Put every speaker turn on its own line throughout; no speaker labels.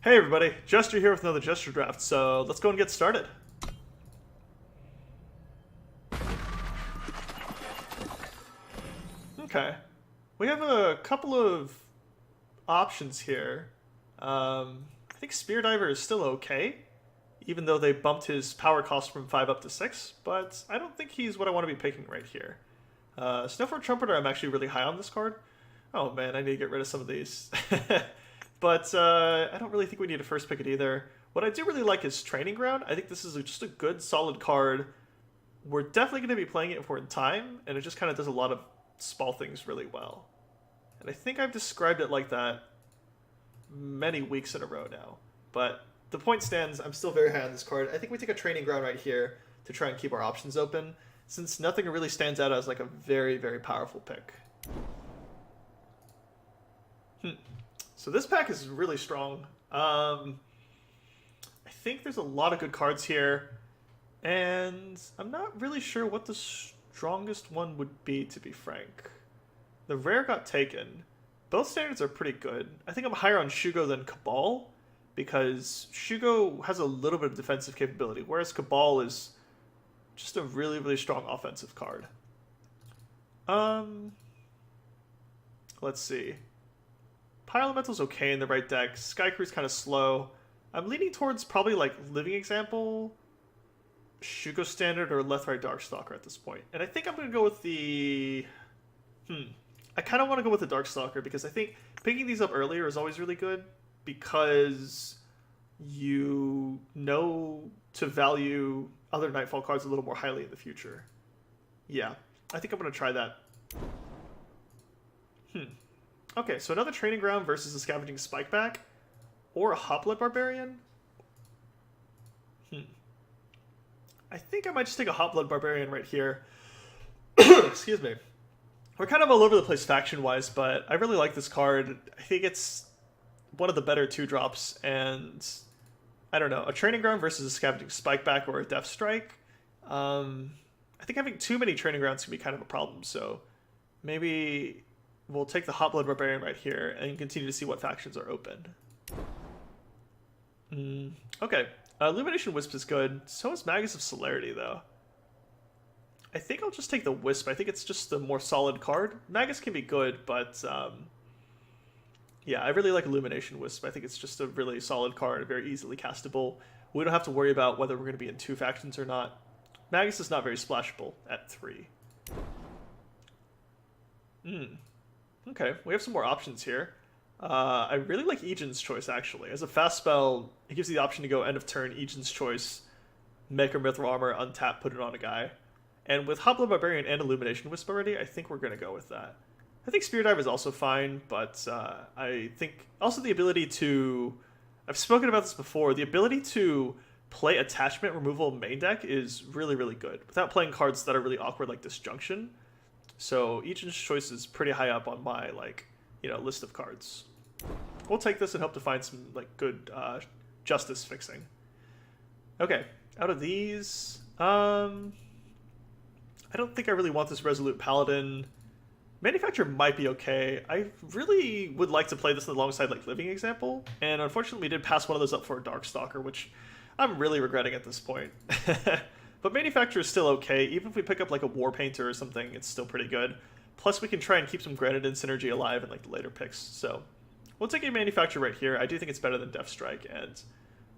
Hey everybody, Jesture here with another Jesture draft, so let's go and get started. Okay, we have a couple of options here. I think Spear Diver is still okay, even though they bumped his power cost from 5 up to 6, but I don't think he's what I want to be picking right here. Snowford Trumpeter, I'm actually really high on this card. Oh man, I need to get rid of some of these. But I don't really think we need to first pick it either. What I do really like is Training Ground. I think this is just a good, solid card. We're definitely going to be playing it if we're in time, and it just kind of does a lot of small things really well. And I think I've described it like that many weeks in a row now. But the point stands, I'm still very high on this card. I think we take a Training Ground right here to try and keep our options open, since nothing really stands out as like a very, very powerful pick. So this pack is really strong. I think there's a lot of good cards here, and I'm not really sure what the strongest one would be, to be frank. The rare got taken. Both standards are pretty good. I think I'm higher on Shugo than Cabal, because Shugo has a little bit of defensive capability, whereas Cabal is just a really, really strong offensive card. Let's see. Pyroelemental's okay in the right deck. Skycrew's kind of slow. I'm leaning towards probably like Living Example, Shugo Standard, or Left Right Darkstalker at this point. And I think I'm going to go with the... I kind of want to go with the Darkstalker because I think picking these up earlier is always really good because you know to value other Nightfall cards a little more highly in the future. Yeah, I think I'm going to try that. Okay, so another Training Ground versus a Scavenging Spikeback, or a Hoplite Barbarian? I think I might just take a Hoplite Barbarian right here. Excuse me. We're kind of all over the place faction-wise, but I really like this card. I think it's one of the better 2-drops, and I don't know, a Training Ground versus a Scavenging Spikeback or a Death Strike. I think having too many Training Grounds can be kind of a problem, so maybe we'll take the Hot Blood Barbarian right here and continue to see what factions are open. Okay, Illumination Wisp is good. So is Magus of Celerity, though. I think I'll just take the Wisp. I think it's just a more solid card. Magus can be good, but yeah, I really like Illumination Wisp. I think it's just a really solid card, very easily castable. We don't have to worry about whether we're going to be in 2 factions or not. Magus is not very splashable at 3. Okay, we have some more options here. I really like Aegon's Choice, actually. As a fast spell, it gives you the option to go end of turn, Aegon's Choice, make a Mithril Armor, untap, put it on a guy. And with Hopla Barbarian and Illumination Wisp already, I think we're going to go with that. I think Spear Dive is also fine, but I think also the ability to... I've spoken about this before. The ability to play attachment removal main deck is really, really good, without playing cards that are really awkward like Disjunction. So Aegon's Choice is pretty high up on my list of cards. We'll take this and hope to find some good justice fixing. Okay, out of these, I don't think I really want this Resolute Paladin. Manufacturer might be okay. I really would like to play this alongside Living Example, and unfortunately we did pass one of those up for a Darkstalker, which I'm really regretting at this point. But Manufacturer is still okay. Even if we pick up a War Painter or something, it's still pretty good. Plus, we can try and keep some Granadin synergy alive in the later picks. So, we'll take a Manufacturer right here. I do think it's better than Death Strike and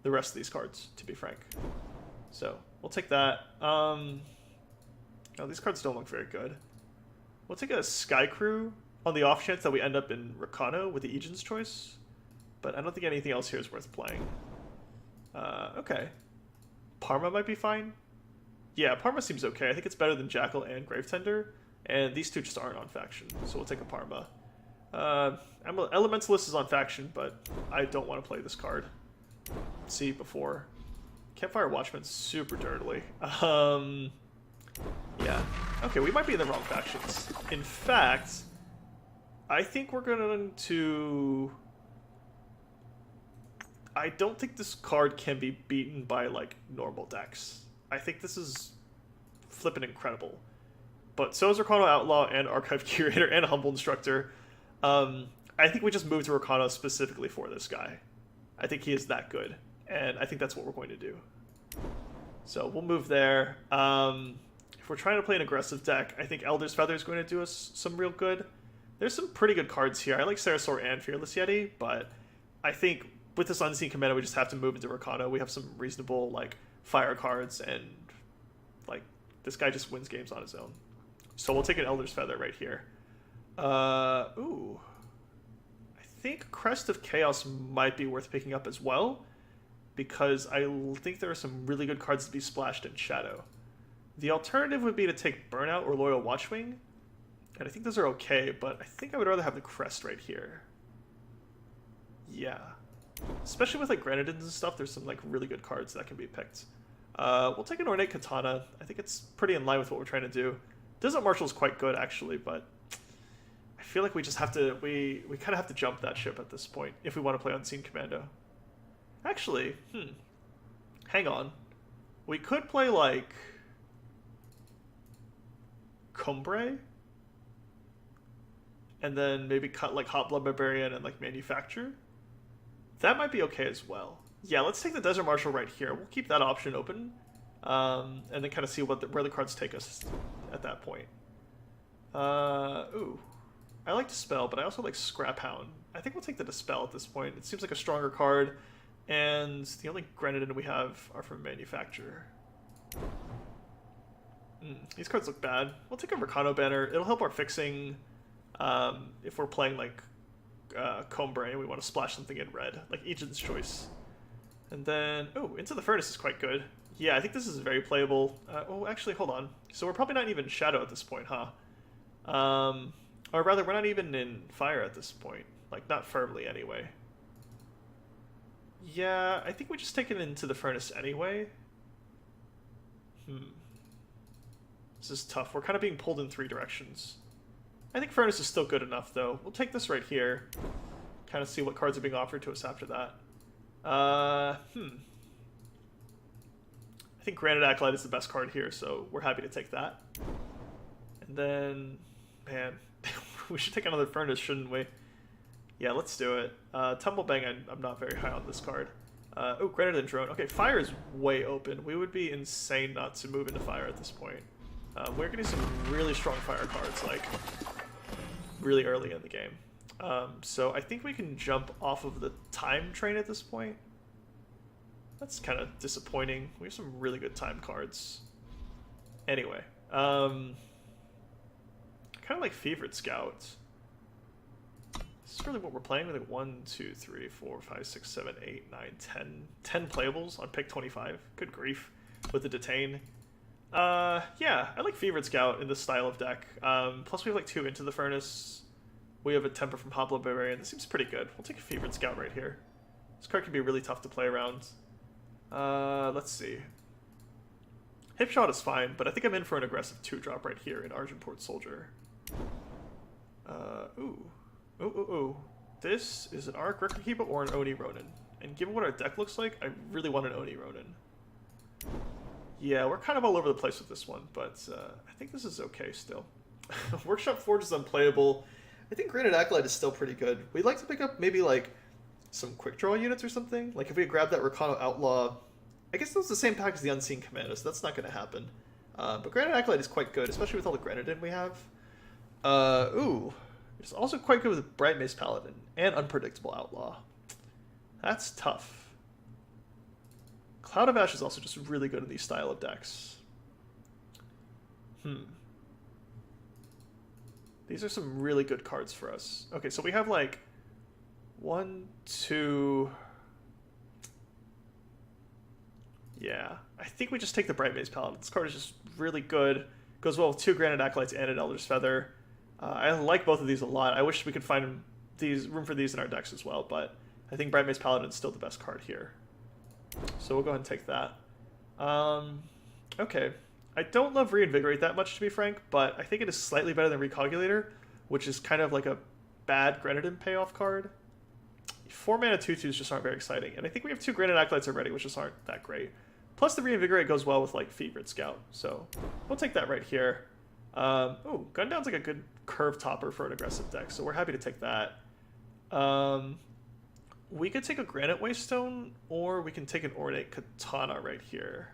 the rest of these cards, to be frank. So, we'll take that. Oh, these cards don't look very good. We'll take a Skycrew on the off chance that we end up in Rakano with the Aegon's Choice. But I don't think anything else here is worth playing. Okay. Parma might be fine. Yeah, Parma seems okay. I think it's better than Jackal and Gravetender, and these two just aren't on faction, so we'll take a Parma. Elementalist is on faction, but I don't want to play this card. See before. Campfire Watchman's super dirtily. Yeah. Okay, we might be in the wrong factions. In fact, I think we're going to... I don't think this card can be beaten by normal decks. I think this is flippin' incredible. But so is Rakano Outlaw and Archive Curator and Humble Instructor. I think we just moved to Rakano specifically for this guy. I think he is that good, and I think that's what we're going to do. So we'll move there. If we're trying to play an aggressive deck, I think Elder's Feather is going to do us some real good. There's some pretty good cards here. I like Sarasaur and Fearless Yeti, but I think with this Unseen Commander, we just have to move into Rakano. We have some reasonable like fire cards, and like this guy just wins games on his own. So we'll take an Elder's Feather right here. Ooh. I think Crest of Chaos might be worth picking up as well, because I think there are some really good cards to be splashed in Shadow. The alternative would be to take Burnout or Loyal Watchwing, and I think those are okay, but I think I would rather have the Crest right here. Yeah. Especially with like Granadins and stuff, there's some like really good cards that can be picked. We'll take an Ornate Katana. I think it's pretty in line with what we're trying to do. Desert Marshal is quite good actually, but I feel like we just have to, we kind of have to jump that ship at this point if we want to play Unseen Commando. Actually, hang on. We could play like Combre, and then maybe cut like Hot Blood Barbarian and like Manufacture. That might be okay as well. Yeah, let's take the Desert Marshal right here. We'll keep that option open, and then kind of see what where the cards take us at that point. Ooh. I like Dispel, but I also like Scrap Hound. I think we'll take the Dispel at this point. It seems like a stronger card, and the only Grenadin we have are from Manufacture. These cards look bad. We'll take a Rakano Banner. It'll help our fixing if we're playing like Combre and we want to splash something in red, like Agent's Choice. And then, oh, Into the Furnace is quite good. Yeah, I think this is very playable. Oh, actually, hold on. So we're probably not even Shadow at this point, huh? Or rather, we're not even in Fire at this point. Like, not firmly, anyway. Yeah, I think we just take it Into the Furnace anyway. This is tough. We're kind of being pulled in three directions. I think Furnace is still good enough, though. We'll take this right here. Kind of see what cards are being offered to us after that. I think Granite Acolyte is the best card here, so we're happy to take that. And then, man, we should take another Furnace, shouldn't we? Yeah, let's do it. Tumblebang, I'm not very high on this card. Oh, Granite and Drone. Okay, Fire is way open. We would be insane not to move into Fire at this point. We're getting some really strong Fire cards, like, really early in the game. So I think we can jump off of the time train at this point. That's kind of disappointing. We have some really good time cards. Anyway, kind of like Fevered Scout. This is really what we're playing with. Like 1, 2, 3, 4, 5, 6, 7, 8, 9, 10 playables on pick 25. Good grief with the Detain. Yeah, I like Fevered Scout in this style of deck. Plus we have like 2 Into the Furnace. We have a Temper from Hot Blood Barbarian. This seems pretty good. We'll take a Fevered Scout right here. This card can be really tough to play around. Let's see. Hip Shot is fine, but I think I'm in for an aggressive 2-drop right here in Argenport Soldier. Ooh. This is an Arc Record Keeper or an Oni Ronin. And given what our deck looks like, I really want an Oni Ronin. Yeah, we're kind of all over the place with this one, but I think this is okay still. Workshop Forge is unplayable. I think Granite Acolyte is still pretty good. We'd like to pick up maybe like some quick draw units or something. Like if we grab that Rakano Outlaw, I guess that's the same pack as the Unseen Commando, so that's not going to happen. But Granite Acolyte is quite good, especially with all the Grenadin we have. Ooh, it's also quite good with Bright Mace Paladin and Unpredictable Outlaw. That's tough. Cloud of Ash is also just really good in these style of decks. These are some really good cards for us. Okay, so we have like 1, 2... Yeah, I think we just take the Bright Maze Paladin. This card is just really good. Goes well with 2 Granite Acolytes and an Elder's Feather. I like both of these a lot. I wish we could find room for these in our decks as well, but I think Bright Maze Paladin is still the best card here. So we'll go ahead and take that. Okay. I don't love Reinvigorate that much, to be frank, but I think it is slightly better than Recalculator, which is kind of like a bad Grenadin payoff card. 4 mana 2/2s just aren't very exciting, and I think we have 2 Granite Acolytes already, which just aren't that great. Plus the Reinvigorate goes well with like Fevered Scout, so we'll take that right here. Oh, Gundown's like a good curve topper for an aggressive deck, so we're happy to take that. We could take a Granite Waystone, or we can take an Ornate Katana right here.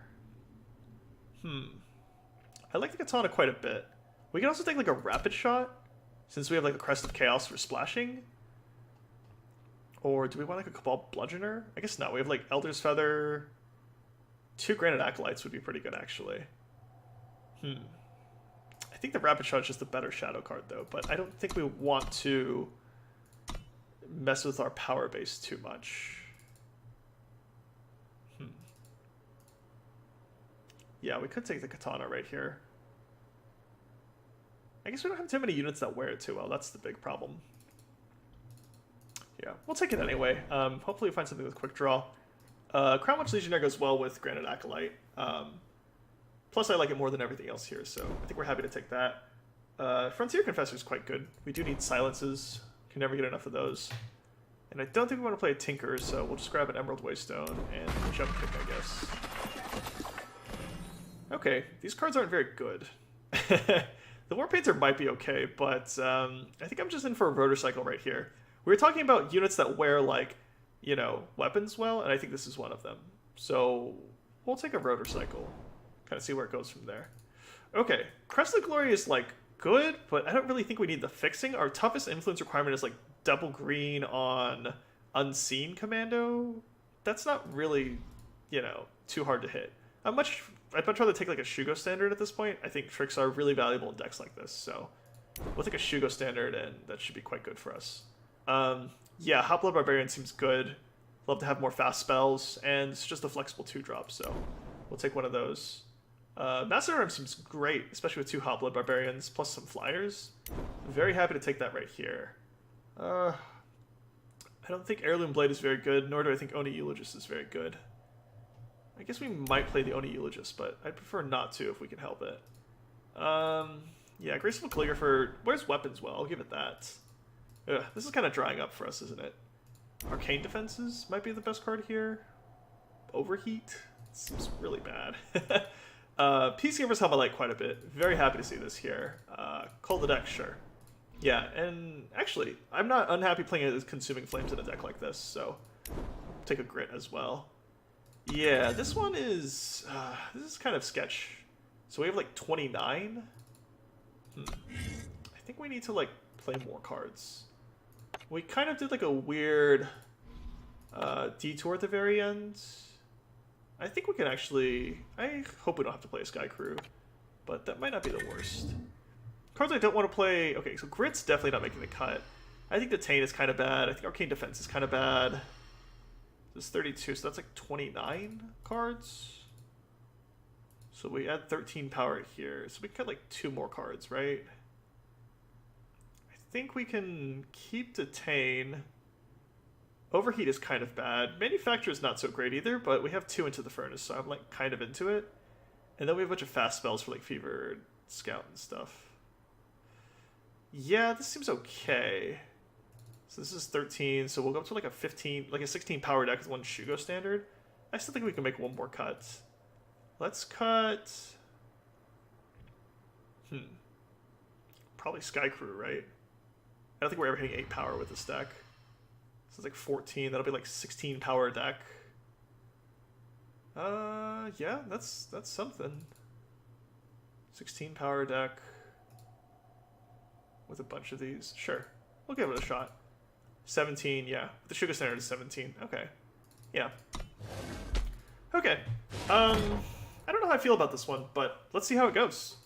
I like the Katana quite a bit. We can also take like a Rapid Shot, since we have like a Crest of Chaos for splashing. Or do we want like a Cabal Bludgeoner? I guess not. We have like Elder's Feather. 2 Granite Acolytes would be pretty good, actually. I think the Rapid Shot is just a better Shadow card, though. But I don't think we want to mess with our power base too much. Yeah, we could take the Katana right here. I guess we don't have too many units that wear it too well. That's the big problem. Yeah, we'll take it anyway. Hopefully we find something with Quick Draw. Crown Watch Legionnaire goes well with Granite Acolyte. Plus I like it more than everything else here, so I think we're happy to take that. Frontier Confessor is quite good. We do need silences. Can never get enough of those. And I don't think we want to play a Tinker, so we'll just grab an Emerald Waystone and jump kick, I guess. Okay, these cards aren't very good. The War Painter might be okay, but I think I'm just in for a Rotor Cycle right here. We were talking about units that wear, like, you know, weapons well, and I think this is one of them. So we'll take a Rotor Cycle. Kind of see where it goes from there. Okay, Crest of Glory is, like, good, but I don't really think we need the fixing. Our toughest influence requirement is, like, double green on Unseen Commando. That's not really, you know, too hard to hit. I'd much rather take, like, a Shugo Standard at this point. I think tricks are really valuable in decks like this, so we'll take a Shugo Standard, and that should be quite good for us. Yeah, Hot Blood Barbarian seems good. Love to have more fast spells, and it's just a flexible 2-drop, so we'll take one of those. Master Arm seems great, especially with 2 Hot Blood Barbarians, plus some flyers. Very happy to take that right here. I don't think Heirloom Blade is very good, nor do I think Oni Eulogist is very good. I guess we might play the Oni Eulogist, but I'd prefer not to if we can help it. Yeah, Graceful Calligrapher wears weapons well, I'll give it that. Ugh, this is kind of drying up for us, isn't it? Arcane Defenses might be the best card here. Overheat seems really bad. Peacekeeper's Helm I like quite a bit. Very happy to see this here. Cull the deck, sure. Yeah, and actually, I'm not unhappy playing it as Consuming Flames in a deck like this, so take a Grit as well. Yeah, this one is... this is kind of sketch. So we have like 29? I think we need to like play more cards. We kind of did like a weird detour at the very end. I think we can actually... I hope we don't have to play a Sky Crew, but that might not be the worst. Cards I don't want to play... Okay, so Grit's definitely not making the cut. I think Detain is kind of bad. I think Arcane Defense is kind of bad. This is 32, so that's like 29 cards. So we add 13 power here. So we can cut like 2 more cards, right? I think we can keep Detain. Overheat is kind of bad. Manufacture is not so great either, but we have 2 Into the Furnace, so I'm like kind of into it. And then we have a bunch of fast spells for like Fever, Scout, and stuff. Yeah, this seems okay. So this is 13, so we'll go up to like a 15, like a 16 power deck with 1 Shugo Standard. I still think we can make 1 more cut. Let's cut... Probably Sky Crew, right? I don't think we're ever hitting 8 power with this deck. So it's like 14, that'll be like 16 power deck. Yeah, that's something. 16 power deck with a bunch of these. Sure, we'll give it a shot. 17, yeah. The Shugo Standard is 17. Okay. Yeah. Okay. I don't know how I feel about this one, but let's see how it goes.